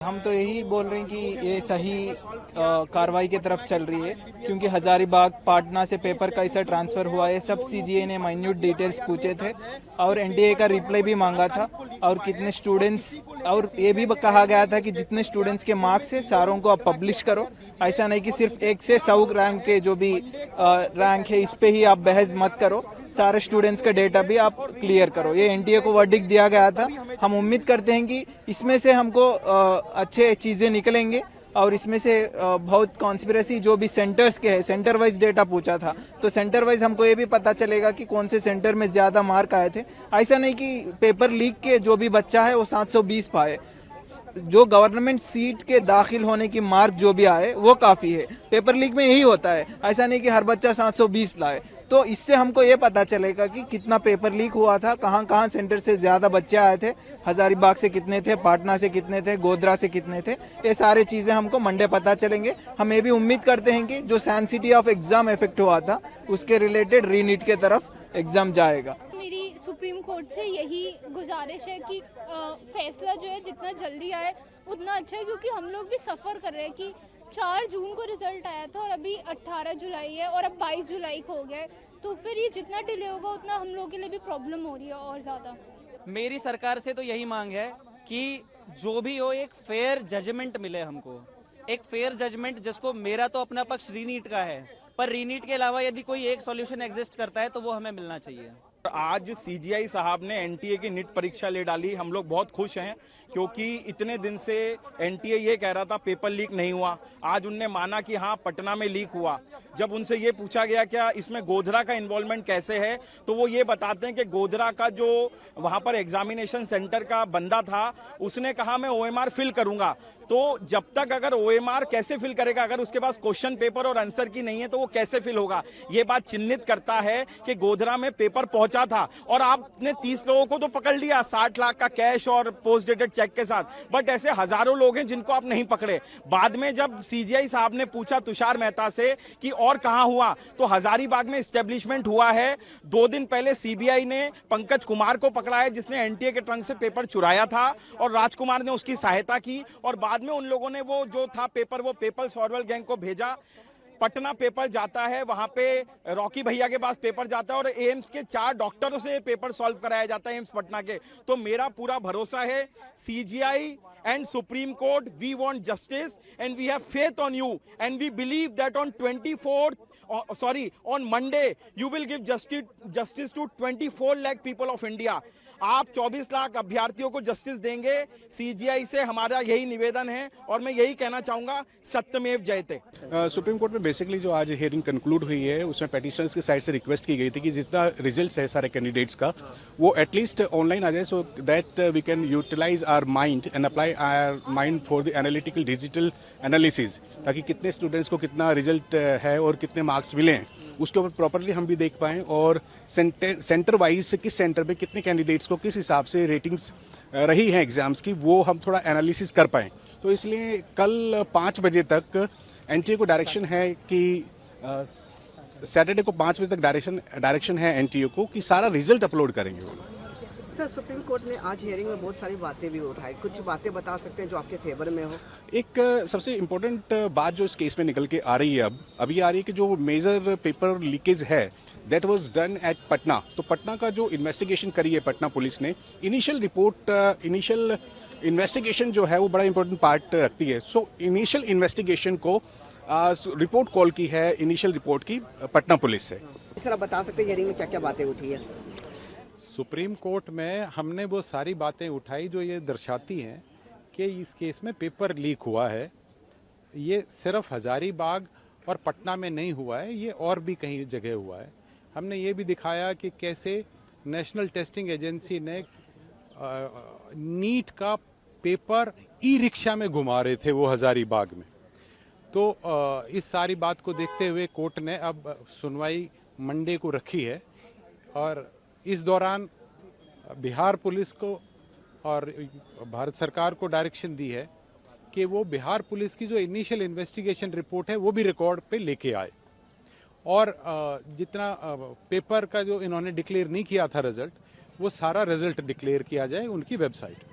हम तो यही बोल रहे हैं कि ये सही कार्रवाई की तरफ चल रही है, क्योंकि हजारीबाग पाटना से पेपर कैसा ट्रांसफर हुआ है सब सीजीए ने माइन्यूट डिटेल्स पूछे थे और एनटीए का रिप्लाई भी मांगा था। और कितने स्टूडेंट्स, और ये भी कहा गया था कि जितने स्टूडेंट्स के मार्क्स है सारों को आप पब्लिश करो। ऐसा नहीं कि सिर्फ 1 से 100 रैंक के जो भी रैंक है इस पे ही आप बहस मत करो, सारे स्टूडेंट्स का डेटा भी आप क्लियर करो। ये एनटीए को वर्डिक्ट दिया गया था। हम उम्मीद करते हैं कि इसमें से हमको अच्छे चीज़ें निकलेंगे और इसमें से बहुत कॉन्स्पिरेसी जो भी सेंटर्स के है, सेंटर वाइज डेटा पूछा था तो सेंटर वाइज हमको ये भी पता चलेगा कि कौन से सेंटर में ज़्यादा मार्क आए थे। ऐसा नहीं कि पेपर लीक के जो भी बच्चा है वो 720 पाए, जो गवर्नमेंट सीट के दाखिल होने की मार्क जो भी आए वो काफ़ी है। पेपर लीक में यही होता है, ऐसा नहीं कि हर बच्चा 720 लाए। तो इससे हमको ये पता चलेगा कि कितना पेपर लीक हुआ था, कहाँ कहाँ सेंटर से ज़्यादा बच्चे आए थे, हजारीबाग से कितने थे, पाटना से कितने थे, गोधरा से कितने थे। ये सारे चीज़ें हमको मंडे पता चलेंगे। हम ये भी उम्मीद करते हैं कि जो सैंसिटी ऑफ एग्ज़ाम इफेक्ट हुआ था उसके रिलेटेड रीनीट के तरफ एग्ज़ाम जाएगा। मेरी सुप्रीम कोर्ट से यही गुजारिश है कि फैसला जो है जितना जल्दी आए उतना अच्छा है, क्योंकि हम लोग भी सफ़र कर रहे हैं कि 4 जून को रिजल्ट आया था और अभी 18 जुलाई है और अब 22 जुलाई को हो गया है। तो फिर ये जितना डिले होगा उतना हम लोगों के लिए भी प्रॉब्लम हो रही है और ज़्यादा। मेरी सरकार से तो यही मांग है कि जो भी हो एक फेयर जजमेंट मिले हमको, एक फेयर जजमेंट जिसको, मेरा तो अपना पक्ष रीनीट का है, पर रीनीट के अलावा यदि कोई एक सॉल्यूशन एग्जिस्ट करता है तो वो हमें मिलना चाहिए। आज सीजीआई साहब ने एनटीए की नीट परीक्षा ले डाली। हम लोग बहुत खुश हैं क्योंकि इतने दिन से एनटीए ये कह रहा था पेपर लीक नहीं हुआ। आज उनने माना कि हाँ पटना में लीक हुआ। जब उनसे ये पूछा गया क्या इसमें गोधरा का इन्वॉल्वमेंट कैसे है, तो वो ये बताते हैं कि गोधरा का जो वहाँ पर एग्जामिनेशन सेंटर का बंदा था उसने कहा मैं ओएमआर फिल करूंगा। तो जब तक अगर ओएमआर कैसे फिल करेगा, अगर उसके पास क्वेश्चन पेपर और आंसर की नहीं है तो वो कैसे फिल होगा। ये बात चिन्हित करता है कि गोधरा में पेपर पहुंचा था और आपने 30 लोगों को तो पकड़ लिया 60 लाख का कैश और पोस्ट डेटेड चेक के साथ, बट ऐसे हजारों लोग हैं जिनको आप नहीं पकड़े। बाद में जब सीजीआई साहब ने पूछा तुषार मेहता से कि और कहां हुआ, तो हजारीबाग में एस्टेब्लिशमेंट हुआ है। 2 दिन पहले सीबीआई ने पंकज कुमार को पकड़ा है जिसने एनटीए के ट्रंक से पेपर चुराया था और राजकुमार ने उसकी सहायता की और बाद में उन लोगों ने वो जो था पेपर वो पीपल्स फॉरवर्ड गैंग को भेजा। पटना पेपर जाता है, वहां पे रॉकी भैया के पास पेपर जाता है और एम्स के 4 डॉक्टरों से पेपर सॉल्व कराया जाता है एम्स पटना के। तो मेरा पूरा भरोसा है CGI and Supreme Court, we want justice and we have faith on you and we believe that on 24th, on Monday you will give justice to 24 lakh people of India. आप 24 लाख अभ्यर्थियों को justice देंगे। CGI से हमारा यही निवेदन है और मैं यही कहना चाहूंगा, सत्यमेव जयते। सुप्रीम कोर्ट में बेसिकली जो आज हियरिंग कंक्लूड हुई है उसमें पेटिशनर्स की साइड से रिक्वेस्ट की गई थी कि जितना रिजल्ट्स है सारे कैंडिडेट्स का वो एटलीस्ट ऑनलाइन आ जाए, so that we can utilize our mind and apply our mind for the analytical digital analysis, ताकि कितने स्टूडेंट्स को कितना रिजल्ट है और कितने मार्क्स मिले हैं उसके ऊपर प्रॉपरली हम भी देख पाएं और सेंटर वाइज किस सेंटर में कितने कैंडिडेट्स को किस हिसाब से रेटिंग्स रही हैं एग्जाम्स की वो हम थोड़ा एनालिसिस कर पाएं। तो इसलिए कल 5 बजे तक एनटीए को डायरेक्शन है कि सैटरडे को 5 बजे तक डायरेक्शन है एनटीए को कि सारा रिजल्ट अपलोड करेंगे वो। सर, सुप्रीम कोर्ट ने आज हियरिंग में बहुत सारी बातें भी उठाई, कुछ बातें बता सकते हैं जो आपके फेवर में हो? एक सबसे इम्पोर्टेंट बात जो इस केस में निकल के आ रही है अभी आ रही है कि जो मेजर पेपर लीकेज है that was done at Patna. तो पटना का जो इन्वेस्टिगेशन करी है पटना पुलिस ने, इनिशियल इन्वेस्टिगेशन जो है वो बड़ा इंपॉर्टेंट पार्ट रखती है। सो इनिशियल इन्वेस्टिगेशन को रिपोर्ट कॉल की है, इनिशियल रिपोर्ट की पटना पुलिस से। सर, आप बता सकते हैं हियरिंग में क्या क्या बातें उठी है? सुप्रीम कोर्ट में हमने वो सारी बातें उठाई जो ये दर्शाती हैं कि इस केस में पेपर लीक हुआ है। ये सिर्फ हजारीबाग और पटना में नहीं हुआ है, ये और भी कहीं जगह हुआ है। हमने ये भी दिखाया कि कैसे नेशनल टेस्टिंग एजेंसी ने नीट का पेपर ई रिक्शा में घुमा रहे थे वो हजारीबाग में। तो इस सारी बात को देखते हुए कोर्ट ने अब सुनवाई मंडे को रखी है और इस दौरान बिहार पुलिस को और भारत सरकार को डायरेक्शन दी है कि वो बिहार पुलिस की जो इनिशियल इन्वेस्टिगेशन रिपोर्ट है वो भी रिकॉर्ड पे लेके आए और जितना पेपर का जो इन्होंने डिक्लेयर नहीं किया था रिजल्ट, वो सारा रिजल्ट डिक्लेयर किया जाए उनकी वेबसाइट।